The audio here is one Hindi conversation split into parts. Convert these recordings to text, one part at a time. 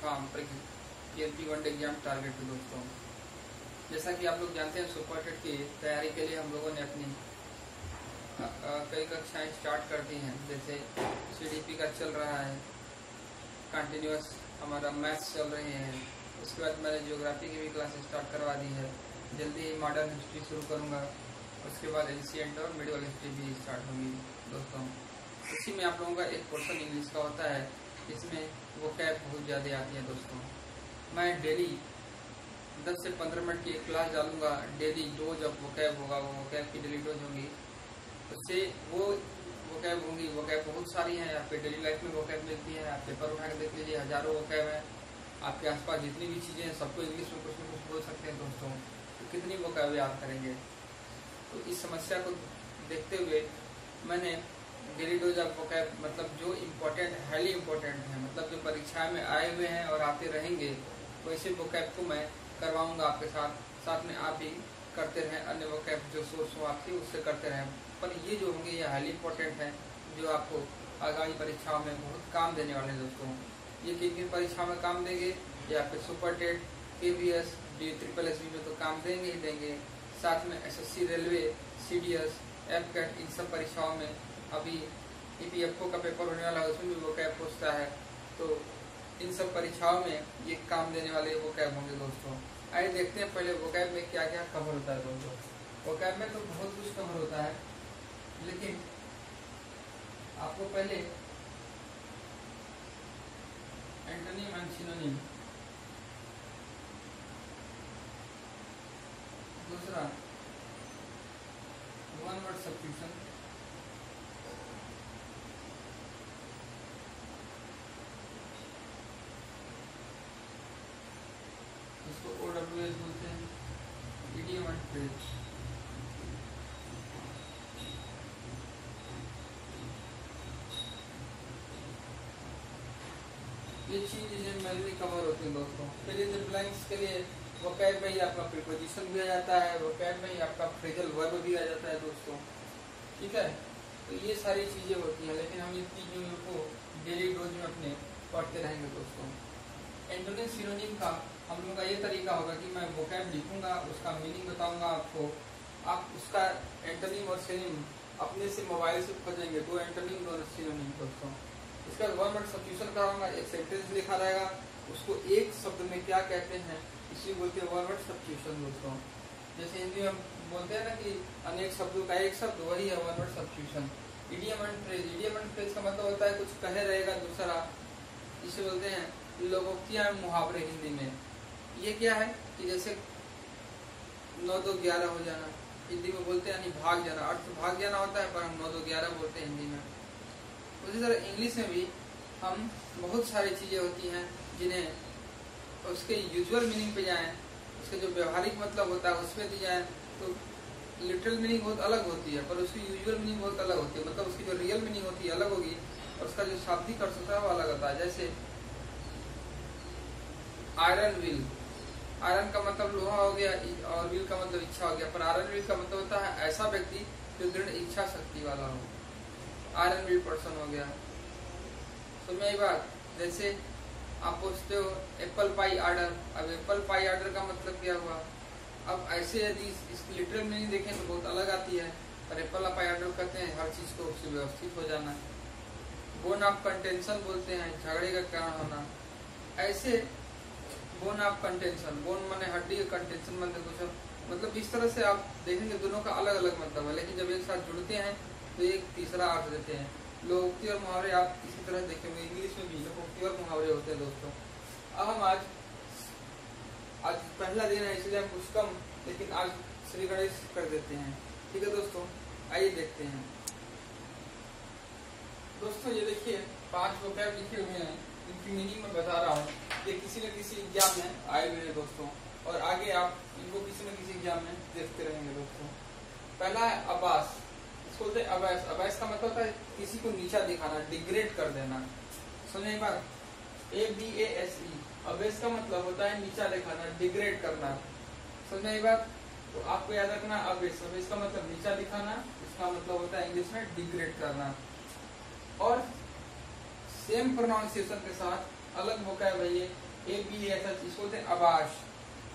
फॉर्म PLP 1 एग्जाम टारगेट है दोस्तों। जैसा कि आप लोग जानते हैं सुपर टेट की तैयारी के लिए हम लोगों ने अपनी कई कक्षाएं स्टार्ट कर दी हैं। जैसे CDP का चल रहा है कंटिन्यूअस, हमारा मैथ्स चल रहे हैं। उसके बाद मैंने ज्योग्राफी की भी क्लासेस स्टार्ट करवा दी है। जल्दी ही मॉडर्न हिस्ट्री शुरू करूँगा। उसके बाद एंशिएंट और मिडिवल हिस्ट्री भी स्टार्ट होगी दोस्तों। इसी में आप लोगों का एक पोर्शन इंग्लिश का होता है, इसमें वोकैब बहुत ज़्यादा आती है दोस्तों। मैं डेली 10 से 15 मिनट की एक क्लास डालूंगा। डेली 2 जब वोकैब होगा, वो वोकैब की डेली डोज होंगी, उससे वो वोकैब होंगी। वोकैब बहुत सारी हैं, आपके डेली लाइफ में वोकैब मिलती है। आप पेपर उठा के देख लीजिए, हजारों वोकैब है। आपके आसपास जितनी भी चीज़ें हैं सबको इंग्लिश में कुछ न कुछ बोल सकते हैं दोस्तों। तो कितनी वोकैब याद करेंगे? तो इस समस्या को देखते हुए मैंने डेली डोज ऑफ वोकैब, मतलब जो इम्पोर्टेंट, हाईली इम्पोर्टेंट है, मतलब जो परीक्षा में आए हुए हैं और आते रहेंगे, वैसे वोकैब को मैं करवाऊंगा आपके साथ। साथ में आप भी करते रहें, अन्य वोकैब जो सोर्स हो आपकी उससे करते रहें। पर ये जो होंगे ये हाईली इम्पोर्टेंट है, जो आपको आगामी परीक्षाओं में बहुत काम देने वाले हैं दोस्तों। ये किन किन परीक्षाओं में काम देंगे? ये आपके सुपर टेट, KVS, SSSB में तो काम देंगे ही देंगे। साथ में SSC, रेलवे, CDS, FCAT, इन सब परीक्षाओं में अभी EPFO का पेपर होने वाला है, उसमें भी वोकैब पूछता है। तो इन सब परीक्षाओं में ये काम देने वाले वोकैब होंगे दोस्तों। आइए देखते हैं पहले वोकैब में क्या क्या कवर होता है दोस्तों। वोकैब में तो बहुत कुछ कवर होता है, लेकिन आपको पहले एंटोनिम एंड सिनोनिम, दूसरा वन वर्ड सब्स्टिट्यूशन, इसको OWS बोलते हैं, इडियम एंड फ्रेज। ये चीजें मेनली कवर होती हैं दोस्तों। फिर इन द ब्लैंक्स के लिए वोकैब में ही आपका प्रीपोजिशन भी आ जाता है, वोकैब में ही आपका फ्रेजल वर्ब भी आ जाता है दोस्तों। ठीक है, तो ये सारी चीजें होती हैं, लेकिन हम इन चीजों को डेली डोज में अपने पढ़ते रहेंगे दोस्तों। एंटोनिम सिनोनिम का हम लोगों का ये तरीका होगा कि मैं वोकैब लिखूंगा, उसका मीनिंग बताऊंगा आपको, आप उसका एंटोनिम और सिनोनिम अपने से मोबाइल से खोजेंगे। 2 एंटोनिम, 2 सिनोनिम दोस्तों। इसका वन वर्ड सब्स्टिट्यूशन कराऊंगा, एक सेंटेंस लिखा रहेगा, उसको एक शब्द में क्या कहते हैं, इसी बोलते हैं वन वर्ड सब्स्टिट्यूशन दोस्तों। जैसे हिंदी में बोलते हैं ना कि अनेक शब्दों का एक शब्द, वही है one word substitution. Idiom and phrase, idiom and phrase का मतलब होता है कुछ कहे रहेगा दूसरा, इसे बोलते हैं लोकोक्तियां, मुहावरे हिंदी में। ये क्या है कि जैसे 9 2 11 हो जाना, हिंदी में बोलते हैं, यानी भाग जाना। अर्थ भाग जाना होता है, पर हम 9 2 11 बोलते हैं हिंदी में। उसी तरह इंग्लिश में भी हम बहुत सारी चीजें होती हैं जिन्हें उसके यूजुअल मीनिंग पे जाएं, उसके जो व्यवहारिक मतलब होता है उसमें दी जाए, तो लिटरल मीनिंग बहुत अलग होती है, पर उसकी यूजुअल मीनिंग बहुत अलग होती है। मतलब उसकी जो रियल मीनिंग होती है अलग होगी, और उसका जो शाब्दिक अर्थ होता है वो अलग होता है। जैसे आयरन व्हील, आयरन का मतलब लोहा हो गया और व्हील का मतलब इच्छा हो गया, पर आयरन व्हील का मतलब होता है ऐसा व्यक्ति जो दृढ़ इच्छा शक्ति वाला हो, आयरन व्हील पर्सन हो गया। तो मैं बात, जैसे आप पूछते हो एप्पल पाई ऑर्डर, अब एप्पल पाई ऑर्डर का मतलब क्या हुआ? अब ऐसे यदि इसकी लिटरल मीनिंग देखें तो बहुत अलग आती है, पर एप्पल पाई ऑर्डर कहते हैं हर चीज को सुव्यवस्थित हो जाना। बोन ऑफ कंटेंशन बोलते हैं झगड़े का कारण होना। ऐसे बोन ऑफ कंटेंशन, बोन माने हड्डी, कंटेंशन माने कुछ, मतलब इस तरह से आप देखेंगे दोनों का अलग अलग मतलब है, लेकिन जब एक साथ जुड़ते हैं तो एक तीसरा अर्थ देते हैं। लोकोक्ति और मुहावरे आप इसी तरह देखेंगे, इंग्लिश में भी लोकोक्ति और मुहावरे होते हैं दोस्तों। अब हम आज पहला दिन है इसलिए हम कुछ कम, लेकिन आज श्री गणेश कर देते हैं। ठीक है दोस्तों, आइए देखते हैं दोस्तों। ये देखिए 5 वोकैब लिखे हुए हैं, इनकी मीनिंग मैं बता रहा हूँ। ये किसी न किसी एग्जाम में आए हुए हैं दोस्तों, और आगे आप इनको किसी न किसी एग्जाम में देखते रहेंगे दोस्तों। पहला है अबास, इसको बोलते हैं अबैस। अबैस का मतलब होता है किसी को नीचा दिखाना, डिग्रेड कर देना। सुनिए एक बार, ABASE, अबैस का मतलब होता है नीचा दिखाना, डिग्रेड करना। समझे एक बात, तो आपको याद रखना अबैस, अबैस का मतलब नीचा दिखाना, इसका मतलब होता है इंग्लिश में डिग्रेड करना। और सेम प्रोनाउंसिएशन के साथ अलग वोकैब है ये ABASH, इसको बोलते हैं अबाश।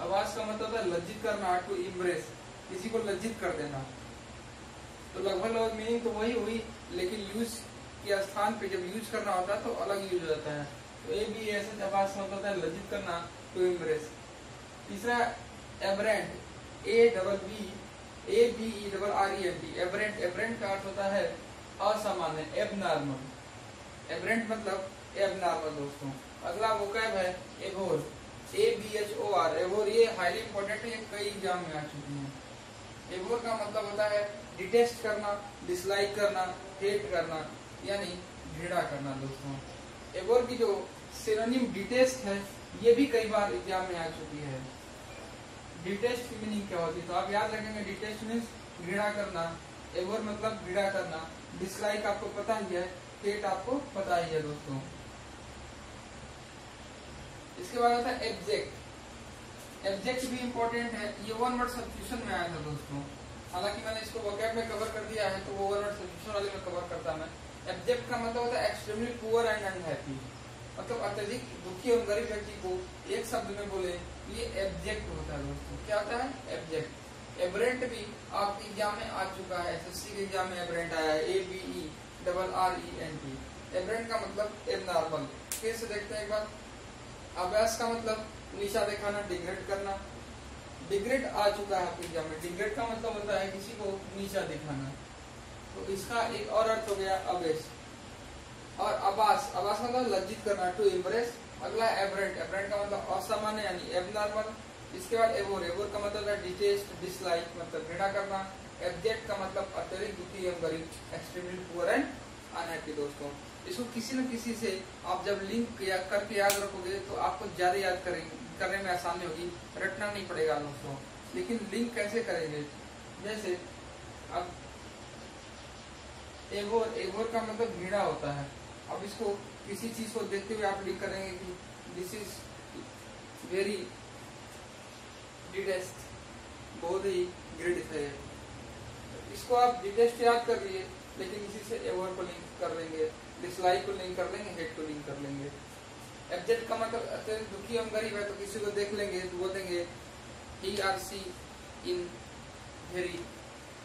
अबाश का मतलब होता है लज्जित करना, टू इम्प्रेस, किसी को लज्जित कर देना। तो लगभग मीनिंग तो वही हुई, लेकिन यूज के स्थान पे जब यूज करना होता है तो अलग यूज हो जाता है। तो ABASH अबाश का मतलब होता है लज्जित करना, टू इम्प्रेस। तीसरा एबरेंट, ABERRENT, एबरेंट। एबरेंट का अर्थ होता है असामान्य, एबनॉर्मल। एबरेंट मतलब एबनॉर्मल दोस्तों। अगला वोकैब है एबोर, ABHOR, एबोर। ये हाईली इंपॉर्टेंट है, ये कई एग्जाम में आ चुकी है। एबोर का मतलब होता है डिटेस्ट करना, डिसलाइक करना, हेट करना, यानी घृणा करना दोस्तों। एबोर की जो सिनोनिम डिटेस्ट है, ये भी कई बार एग्जाम में आ चुकी है। डिटेस्ट की मीनिंग क्या होती है, तो आप याद रखेंगे, डिटेस्ट मीन्स घृणा करना, एबोर मतलब घृणा करना, डिसलाइक आपको पता ही है, हेट आपको पता ही है दोस्तों। इसके बाद आता है एब्जेक्ट। एब्जेक्ट भी इंपॉर्टेंट है, ये वन वर्ड सब्स्टिट्यूशन में आया था दोस्तों। हालांकि मैंने इसको वोकैब में कवर कर दिया है, तो वो वन वर्ड सब्स्टिट्यूशन वाले में कवर करता मैं। एब्जेक्ट का मतलब होता है एक्सट्रीमली पुअर एंड अनहैप्पी, मतलब अत्यधिक दुखी और गरीब व्यक्ति को एक शब्द में बोले, ये एब्जेक्ट होता है दोस्तों। क्या होता है? एब्जेक्ट। एबरेंट भी आपके एग्जाम में आ चुका है, SSC के एग्जाम में एबरेंट आया है, ABERRENT। एबरेंट का मतलब एबनॉर्मल। फिर से देखते हैं एक बार। अबाश का मतलब नीचा दिखाना, डिग्रेड करना। डिग्रेड आ चुका है आपके एग्जाम में। डिग्रेड का मतलब होता है किसी को नीचा दिखाना। तो इसका एक और अर्थ हो गया अबेश। और अबाश, अबाश का मतलब लज्जित करना, टू इम्प्रेस। अगला एबरेंट, एबरेंट का मतलब असामान्य यानी एबनॉर्मल। इसके बाद एबोर, एबोर का मतलब है डिटेस्ट, डिसलाइक, मतलब घृणा करना। एब्जेक्ट का मतलब अत्यधिक दुखी एवं गरीब, एक्सट्रीमली पुअर एंड अनहैप्पी दोस्तों। इसको किसी न किसी से आप जब लिंक करके याद रखोगे तो आपको ज्यादा याद करने में आसानी होगी, रटना नहीं पड़ेगा दोस्तों। लेकिन लिंक कैसे करेंगे, जैसे अब एबोर, एबोर का मतलब घृणा होता है। अब इसको किसी चीज को देखते हुए आप लिंक करेंगे कि दिस इज वेरी डिटेस्ट, बहुत ही घृणित है। इसको आप डिटेस्ट याद कर लिए, लेकिन इसी से एबोर को लिंक कर लेंगे, डिसलाइक को लिंक कर लेंगे, हेट को लिंक कर लेंगे। एब्जेक्ट का मतलब अत्यंत दुखी एवं गरीब है, तो किसी को देख लेंगे तो बोलेंगे he or she in very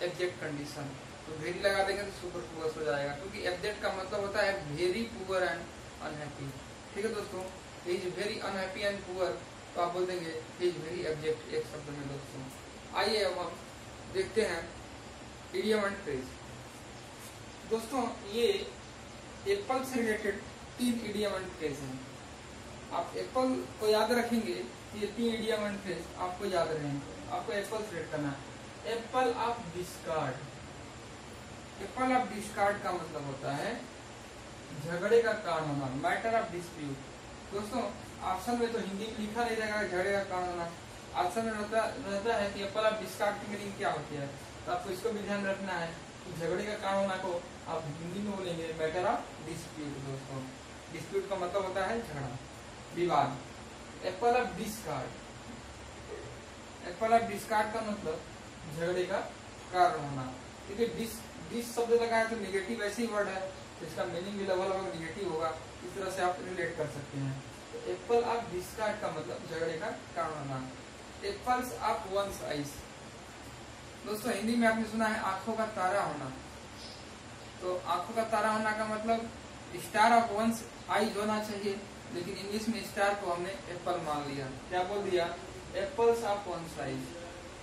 abject condition, तो वेरी लगा देंगे तो सुपर पुअर हो जाएगा, क्योंकि एब्जेक्ट का मतलब होता है वेरी पुअर एंड अनहैप्पी। ठीक है दोस्तों, he is very unhappy and poor, तो आप बोल देंगे he is very abject एक शब्द में दोस्तों। आइए अब हम देखते हैं इडियम एंड फ्रेज। दोस्तों ये एप्पल से रिलेटेड 3 इडियम एंड फ्रेज हैं। आप एप्पल को याद रखेंगे, ये 3 इडियम एंड फ्रेज आपको याद रहेंगे। आपको एप्पल सेलेक्ट करना है। Apple of discard, Apple of discard का मतलब होता है झगड़े का कारण होना, मैटर ऑफ डिस्प्यूट। दोस्तों ऑप्शन में तो हिंदी में लिखा नहीं रहेगा झगड़े का कारण होना, ऑप्शन में रहता है कि एप्पल ऑफ डिस्कार्ड की मीनिंग क्या होती है। तो आपको इसको भी ध्यान रखना है कि झगड़े का कारण होना को आप हिंदी में बोलेंगे मैटर ऑफ डिस्प्यूट। दोस्तों डिस्प्यूट का मतलब होता है झगड़ा, विवाद। Apple of discard, Apple of discard का मतलब झगड़े का कारण होना, क्योंकि डिस शब्द लगा है तो निगेटिव ऐसी वर्ड है, तो इसका मीनिंग भी लगभग निगेटिव होगा। इस तरह से आप रिलेट कर सकते हैं। तो एप्पल ऑफ डिस्कार्ड का मतलब झगड़े का कारण होना। एप्पल्स ऑफ वंस आइज, दोस्तों हिंदी में आपने सुना है आंखों का तारा होना, तो आंखों का तारा होना का मतलब स्टार ऑफ वंस आइज होना चाहिए, लेकिन इंग्लिश में स्टार को हमने एप्पल मान लिया। क्या बोल दिया? एप्पल्स ऑफ वंस आइज,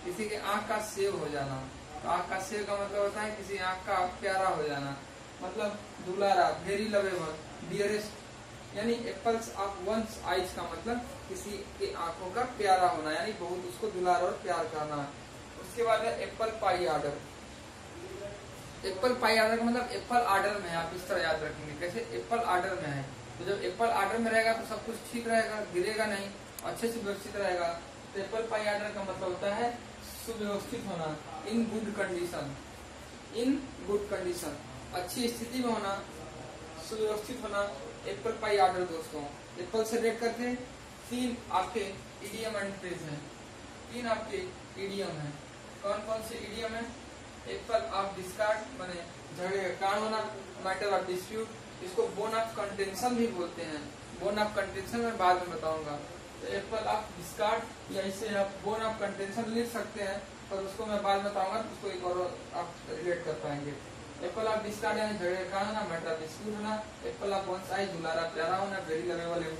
किसी के आंख का सेव हो जाना। तो आंख का सेव का मतलब होता है किसी आंख का प्यारा हो जाना, मतलब दुलारा, वेरी लवेबल, डियरेस्ट। यानी एप्पल्स ऑफ वंस आइज का मतलब किसी के आंखों का प्यारा होना, यानी बहुत उसको दुलार और प्यार करना। उसके बाद है apple pie order. Apple pie order का मतलब एप्पल ऑर्डर में है, आप इस तरह याद रखेंगे। कैसे? एप्पल ऑर्डर में है, तो जब एप्पल ऑर्डर में रहेगा तो सब कुछ ठीक रहेगा, गिरेगा नहीं, अच्छे से व्यवस्थित रहेगा। तो एप्पल पाई ऑर्डर का मतलब होता है सुव्यवस्थित होना, in good condition, in good condition, अच्छी स्थिति में होना, सुव्यवस्थित होना। एप्पल पाई ऑर्डर दोस्तों एप्पल से रेट करके 3 आपके इडियम एंड फ्रेज हैं। 3 आपके इडियम है। कौन कौन से इडियम है? एप्पल ऑफ डिस्कार्ड माने झगड़े का कारण होना, मैटर ऑफ डिस्प्यूट, इसको बोन ऑफ कंटेंशन भी बोलते हैं। बोन ऑफ कंटेंशन मैं बाद में बताऊंगा। तो एप्पल ऑफ डिस्कार्ड या इसे आप बोन ऑफ कंटेंशन लिख सकते हैं, पर उसको मैं बाद में बताऊंगा, तो उसको एक और आप रिलेट कर पाएंगे। एप्पल ऑफ डिस्कार्ड यानी झगड़े का होना, मैटर डिस्प्यूट होना। एप्पल ऑफ वन साइज दुलारा प्यारा होना, very lovable and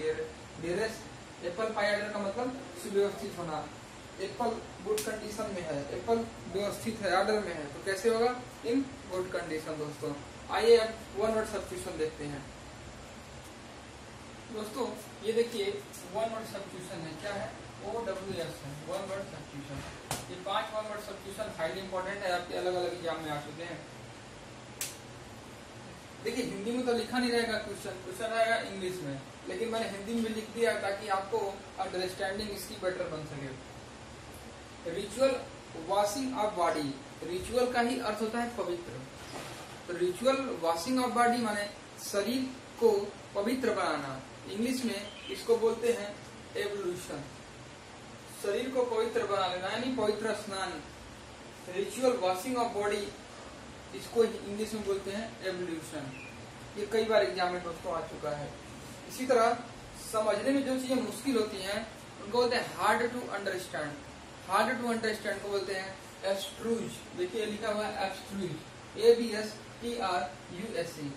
dearest. Apple pie order का मतलब सुव्यवस्थित होना। एप्पल गुड कंडीशन में है, एप्पल व्यवस्थित है, ऑर्डर में है, तो कैसे होगा? In good condition. दोस्तों आइए अब वन वर्ड सब्स्टिट्यूशन देखते हैं। दोस्तों ये देखिए वन वर्ड सब्स्टिट्यूशन है, क्या है? OWS है, वन वर्ड सब्स्टिट्यूशन। ये 5 one word substitution highly important है, आपके अलग अलग एग्जाम में आ चुके हैं। देखिए हिंदी में तो लिखा नहीं रहेगा क्वेश्चन रहेगा इंग्लिश में, लेकिन मैंने हिंदी में लिख दिया ताकि आपको अंडरस्टैंडिंग इसकी बेटर बन सके। Ritual washing of body, ritual का ही अर्थ होता है पवित्र। तो रिचुअल वॉशिंग ऑफ बॉडी माने शरीर को पवित्र बनाना। इंग्लिश में इसको बोलते हैं एवोल्यूशन, शरीर को पवित्र बना लेना यानी पवित्र स्नान। रिचुअल वॉशिंग ऑफ बॉडी इसको इंग्लिश में बोलते हैं एवोल्यूशन। ये कई बार एग्जाम में दोस्तों आ चुका है। इसी तरह समझने में जो चीजें मुश्किल होती हैं उनको बोलते हैं hard to understand. Hard to understand को बोलते हैं एब्स्ट्रूज। देखिए लिखा हुआ है एब्स्ट्रूज, ABSTRUSE।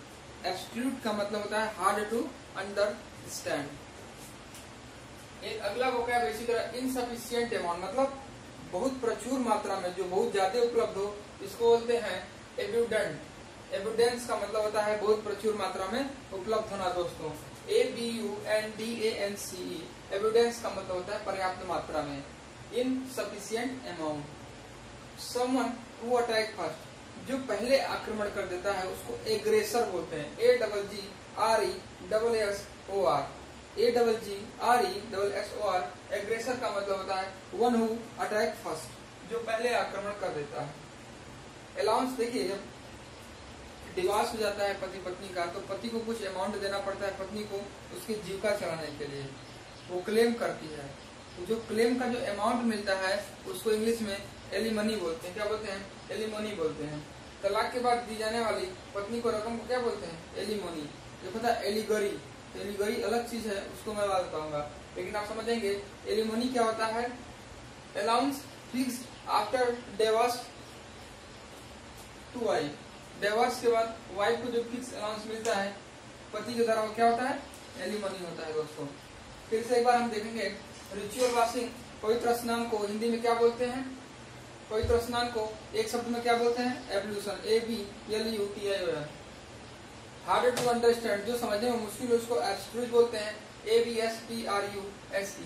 एब्स्ट्रूज का मतलब होता है हार्ड टू अंडरस्टैंड। एक अगला वोकैब इसी तरह इनसफिशिएंट अमाउंट, मतलब बहुत प्रचुर मात्रा में, जो बहुत ज्यादा उपलब्ध हो, इसको बोलते हैं एब्यूडेंट। एब्यूडेंस का मतलब होता है बहुत प्रचुर मात्रा में उपलब्ध होना। दोस्तों ABUNDANCE, एब्यूडेंस का मतलब होता है पर्याप्त मात्रा में। Insufficient amount, someone who attack first, जो पहले आक्रमण कर देता है उसको एग्रेसर बोलते हैं। AGGRESSOR, AGGRESSOR, एग्रेसर का मतलब होता है वन हु अटैक फर्स्ट, जो पहले आक्रमण कर देता है। अलाउंस, देखिए जब डिवोर्स हो जाता है पति पत्नी का, तो पति को कुछ अमाउंट देना पड़ता है पत्नी को उसकी जीविका चलाने के लिए, वो क्लेम करती है। तो जो क्लेम का जो अमाउंट मिलता है उसको इंग्लिश में एलिमनी बोलते हैं। क्या बोलते हैं? एलिमनी बोलते हैं। तलाक के बाद दी जाने वाली पत्नी को रकम को क्या बोलते हैं? एलिमनी। ये पता है एलिगरी, एलिगरी अलग चीज है, उसको मैं बात बताऊंगा, लेकिन आप समझेंगे एलिमनी क्या होता है। Allowance fixed after divorce to wife, divorce के बाद वाइफ को जो फिक्स अलाउंस मिलता है पति के द्वारा, वो क्या होता है? एलिमनी होता है। दोस्तों फिर से एक बार हम देखेंगे, रिचुअल वॉशिंग, पवित्र स्नान को हिंदी में क्या बोलते हैं? पवित्र स्नान को एक शब्द में क्या बोलते हैं? Evolution, ABLUTION। Hard to understand, जो समझने में मुश्किल है उसको एब्स्ट्रूज बोलते हैं, ABSTRUSE।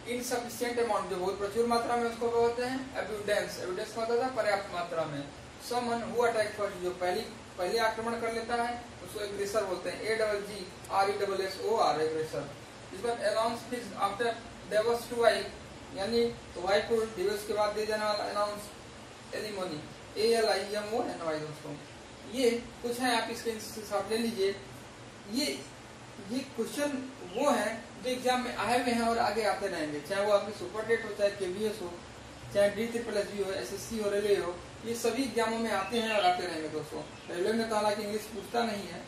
इनसफिशिएंट अमाउंट, जो बहुत प्रचुर मात्रा में, उसको बोलते हैं एब्यूडेंस। एब्यूडेंस का मतलब पर्याप्त मात्रा में। समवन हु अटैक फर्स्ट, जो पहले आक्रमण कर लेता है उसको एग्रेसर बोलते हैं, AGGRESSOR, एग्रेसर। इसके बाद allowance fixed after divorce to wife, यानी वाइफ को डिवोर्स के बाद दे जाने वाला अलाउंस, एलिमनी, ALIMONY। दोस्तों ये कुछ है, आप इसके हिसाब ले लीजिए। ये क्वेश्चन वो है जो एग्जाम में आए हुए हैं और आगे आते रहेंगे, चाहे वो आपकी सुपर टेट हो, चाहे KVS हो, चाहे DSSB हो, SSC हो, रेलवे हो, ये सभी एग्जामों में आते हैं और आते रहेंगे। दोस्तों रेलवे में तो हालांकि इंग्लिश पूछता नहीं है,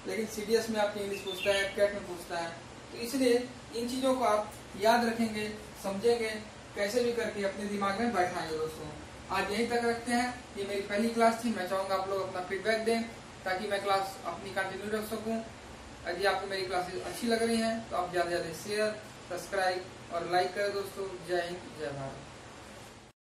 लेकिन CDS में आपकी इंग्लिश पूछता है, कैट में पूछता है। तो इसलिए इन चीजों को आप याद रखेंगे, समझेंगे, कैसे भी करके अपने दिमाग में बैठाएंगे। दोस्तों आज यहीं तक रखते हैं। ये मेरी पहली क्लास थी, मैं चाहूंगा आप लोग अपना फीडबैक दें ताकि मैं क्लास अपनी कंटिन्यू रख सकूं। यदि आपको मेरी क्लासेस अच्छी लग रही हैं तो आप ज्यादा से ज्यादा शेयर, सब्सक्राइब और लाइक करें। दोस्तों जय हिंद, जय भारत।